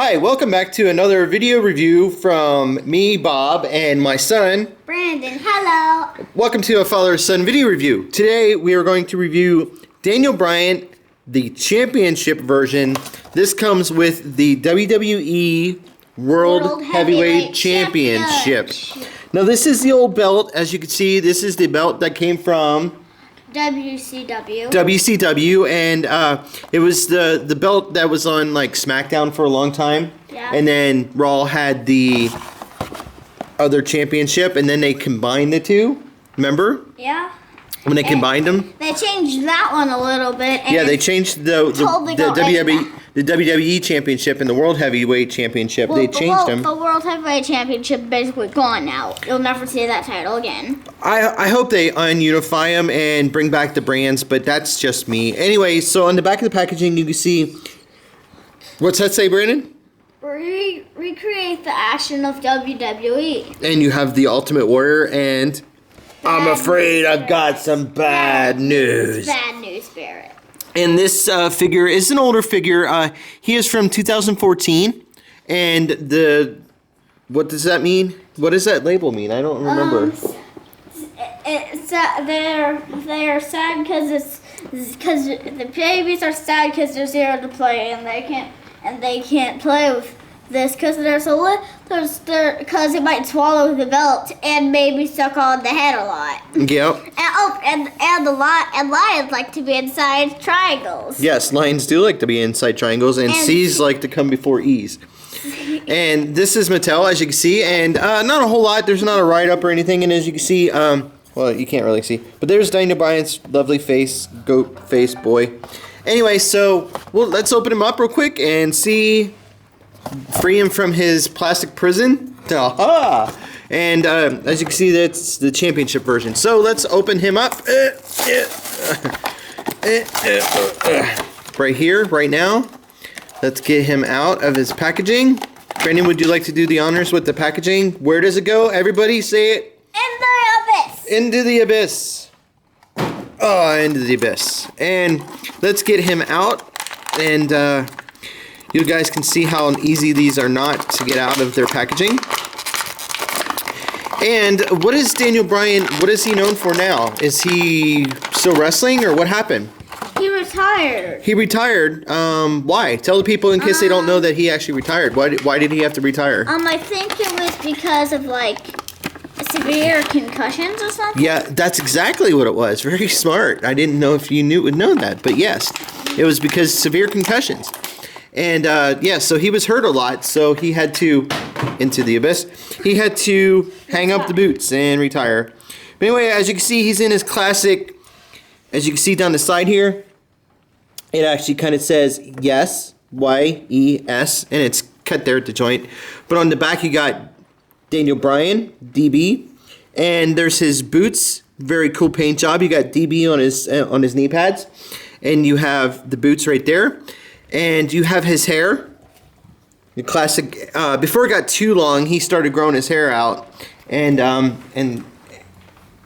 Hi, welcome back to another video review from me, Bob, and my son, Brandon. Hello. Welcome to a father-son video review. Today we are going to review Daniel Bryan, the championship version. This comes with the WWE World Heavyweight Championship. Now this is the old belt. As you can see, this is the belt that came from WCW, and it was the belt that was on like SmackDown for a long time. Yeah. And then Raw had the other championship, and then they combined the two. Remember? Yeah. When they combined them? They changed that one a little bit. And yeah, they changed the WWE Championship and the World Heavyweight Championship. They changed them. The World Heavyweight Championship basically gone now. You'll never see that title again. I hope they ununify them and bring back the brands, but that's just me. Anyway, so on the back of the packaging, you can see, what's that say, Brandon? Recreate the action of WWE. And you have the Ultimate Warrior, and I'm afraid I've got some bad news. Bad news, Barrett. And this figure is an older figure. He is from 2014, and what does that mean? What does that label mean? I don't remember. They're sad because the babies are sad because there's zero to play and they can't play with this because because it might swallow the belt and maybe suck on the head a lot. Yep. And lions like to be inside triangles. Yes, lions do like to be inside triangles, and C's like to come before E's. And this is Mattel, as you can see, and not a whole lot. There's not a write-up or anything, and as you can see, well, you can't really see, but there's Daniel Bryan's lovely face, goat face boy. Anyway, so let's open him up real quick and see. Free him from his plastic prison. Aha! And as you can see, that's the championship version. So let's open him up. Right here, right now. Let's get him out of his packaging. Brandon, would you like to do the honors with the packaging? Where does it go? Everybody say it. In the abyss. Into the abyss. Oh, into the abyss. And let's get him out. And you guys can see how easy these are not to get out of their packaging. And what is Daniel Bryan, what is he known for now? Is he still wrestling, or what happened? He retired. He retired. Why? Tell the people in case they don't know that he actually retired. Why did he have to retire? I think it was because of like severe concussions or something. Yeah, that's exactly what it was. Very smart. I didn't know if you would know that, but yes, it was because severe concussions. And yeah, so he was hurt a lot, so he had to, into the abyss, he had to hang up the boots and retire. But anyway, as you can see, he's in his classic, as you can see down the side here, it actually kind of says yes, Y-E-S, and it's cut there at the joint. But on the back, you got Daniel Bryan, DB, and there's his boots, very cool paint job. You got DB on his knee pads, and you have the boots right there. And you have his hair, the classic. Before it got too long, he started growing his hair out, and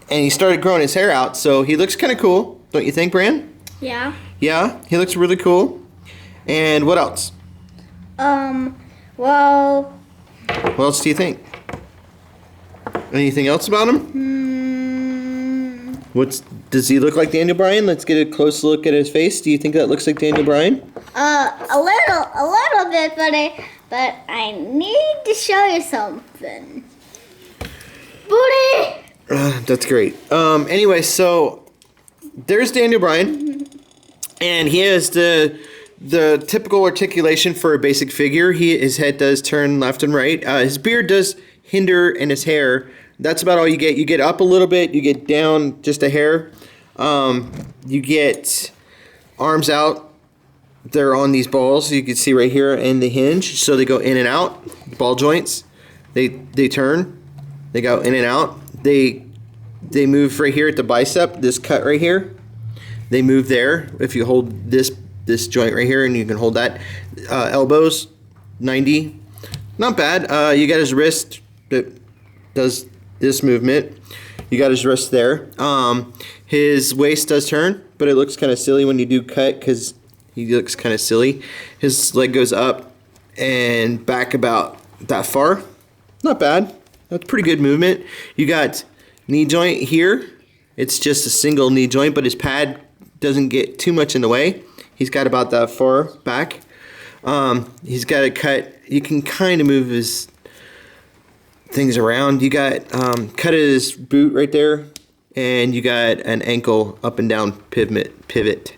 he started growing his hair out. So he looks kind of cool, don't you think, Bran? Yeah. Yeah, he looks really cool. And what else? Well. What else do you think? Anything else about him? Does he look like Daniel Bryan? Let's get a close look at his face. Do you think that looks like Daniel Bryan? A little bit, but I need to show you something. Booty! That's great. Anyway, so there's Daniel Bryan, and he has the typical articulation for a basic figure. His head does turn left and right. His beard does hinder, and his hair. That's about all you get. You get up a little bit. You get down just a hair. You get arms out. They're on these balls. You can see right here in the hinge. So they go in and out. Ball joints. They turn. They go in and out. They move right here at the bicep. This cut right here. They move there. If you hold this joint right here, and you can hold that. Elbows, 90. Not bad. You got his wrist that does this movement. You got his wrist there. His waist does turn, but it looks kind of silly when you do cut because he looks kind of silly. His leg goes up and back about that far. Not bad. That's pretty good movement. You got knee joint here. It's just a single knee joint, but his pad doesn't get too much in the way. He's got about that far back. He's got a cut. You can kind of move his things around. You got cut his boot right there, and you got an ankle up and down pivot.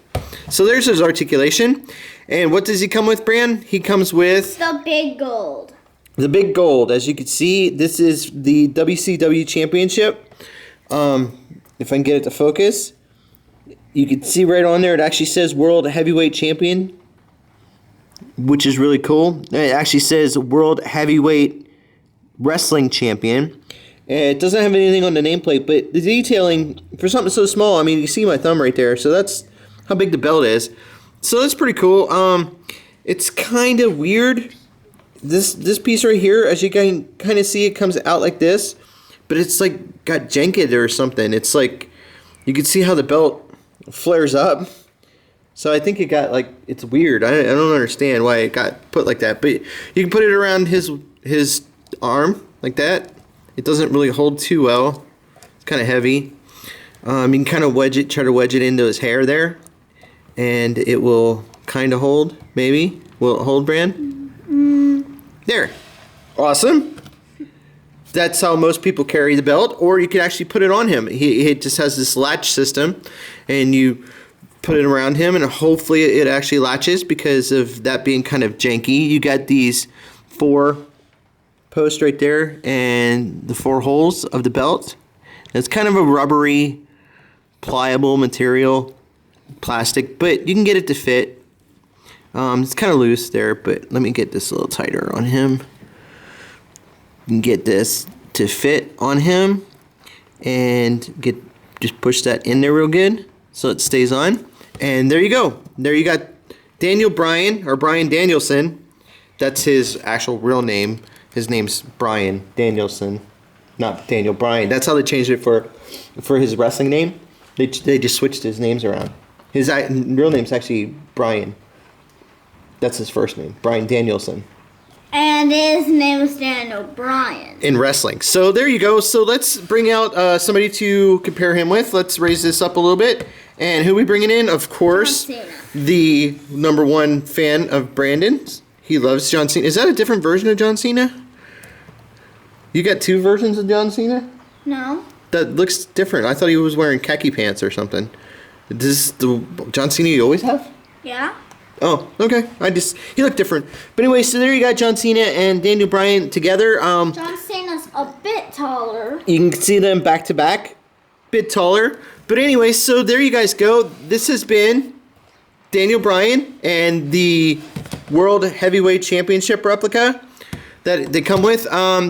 So there's his articulation. And what does he come with, Bran? He comes with the big gold. The big gold. As you can see, this is the WCW Championship. If I can get it to focus, you can see right on there, it actually says World Heavyweight Champion, which is really cool. It actually says World Heavyweight Wrestling Champion. And it doesn't have anything on the nameplate, but the detailing, for something so small, I mean, you see my thumb right there, so that's how big the belt is. So that's pretty cool. It's kind of weird. This piece right here, as you can kind of see, it comes out like this, but it's like got janked or something. It's like, you can see how the belt flares up. So I think it got like, it's weird. I don't understand why it got put like that, but you can put it around his arm like that. It doesn't really hold too well. It's kind of heavy. You can kind of try to wedge it into his hair there, and it will kind of hold, maybe. Will it hold, Bran? There. Awesome. That's how most people carry the belt, or you can actually put it on him. He just has this latch system, and you put it around him, and hopefully it actually latches because of that being kind of janky. You got these 4 posts right there and the 4 holes of the belt. It's kind of a rubbery, pliable material, plastic, but you can get it to fit. It's kind of loose there, but let me get this a little tighter on him. You can get this to fit on him and just push that in there real good so it stays on. And there you go. There you got Daniel Bryan, or Bryan Danielson. That's his actual real name. His name's Bryan Danielson, not Daniel Bryan. That's how they changed it for his wrestling name. They just switched his names around. His real name's actually Bryan. That's his first name, Bryan Danielson. And his name is Daniel Bryan. In wrestling. So there you go. So let's bring out somebody to compare him with. Let's raise this up a little bit. And who are we bringing in? Of course, the #1 fan of Brandon's. He loves John Cena. Is that a different version of John Cena? You got 2 versions of John Cena? No. That looks different. I thought he was wearing khaki pants or something. This is the John Cena you always have? Yeah. Oh, okay. He looked different. But anyway, so there you got John Cena and Daniel Bryan together. John Cena's a bit taller. You can see them back to back. Bit taller. But anyway, so there you guys go. This has been Daniel Bryan and the World Heavyweight Championship replica that they come with.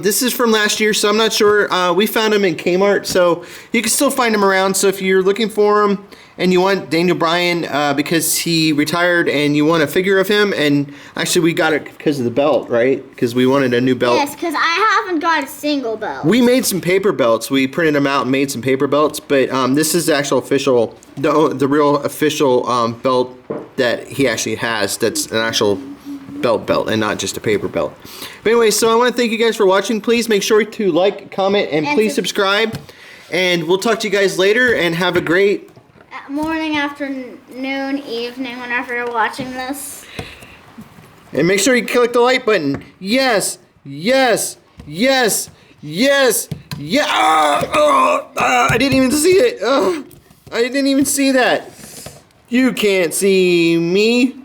This is from last year, so I'm not sure. We found them in Kmart, so you can still find them around. So if you're looking for them and you want Daniel Bryan because he retired and you want a figure of him, and actually we got it because of the belt, right? Because we wanted a new belt. Yes, because I haven't got a single belt. We made some paper belts. We printed them out and made some paper belts, but this is the actual official, the real official belt that he actually has. That's an actual belt and not just a paper belt. But anyway, so I want to thank you guys for watching. Please make sure to like, comment, and please subscribe. And we'll talk to you guys later, and have a great morning, afternoon, evening, whenever you're watching this. And make sure you click the like button. Yes, yes, yes, yes, yeah. I didn't even see it. I didn't even see that. You can't see me.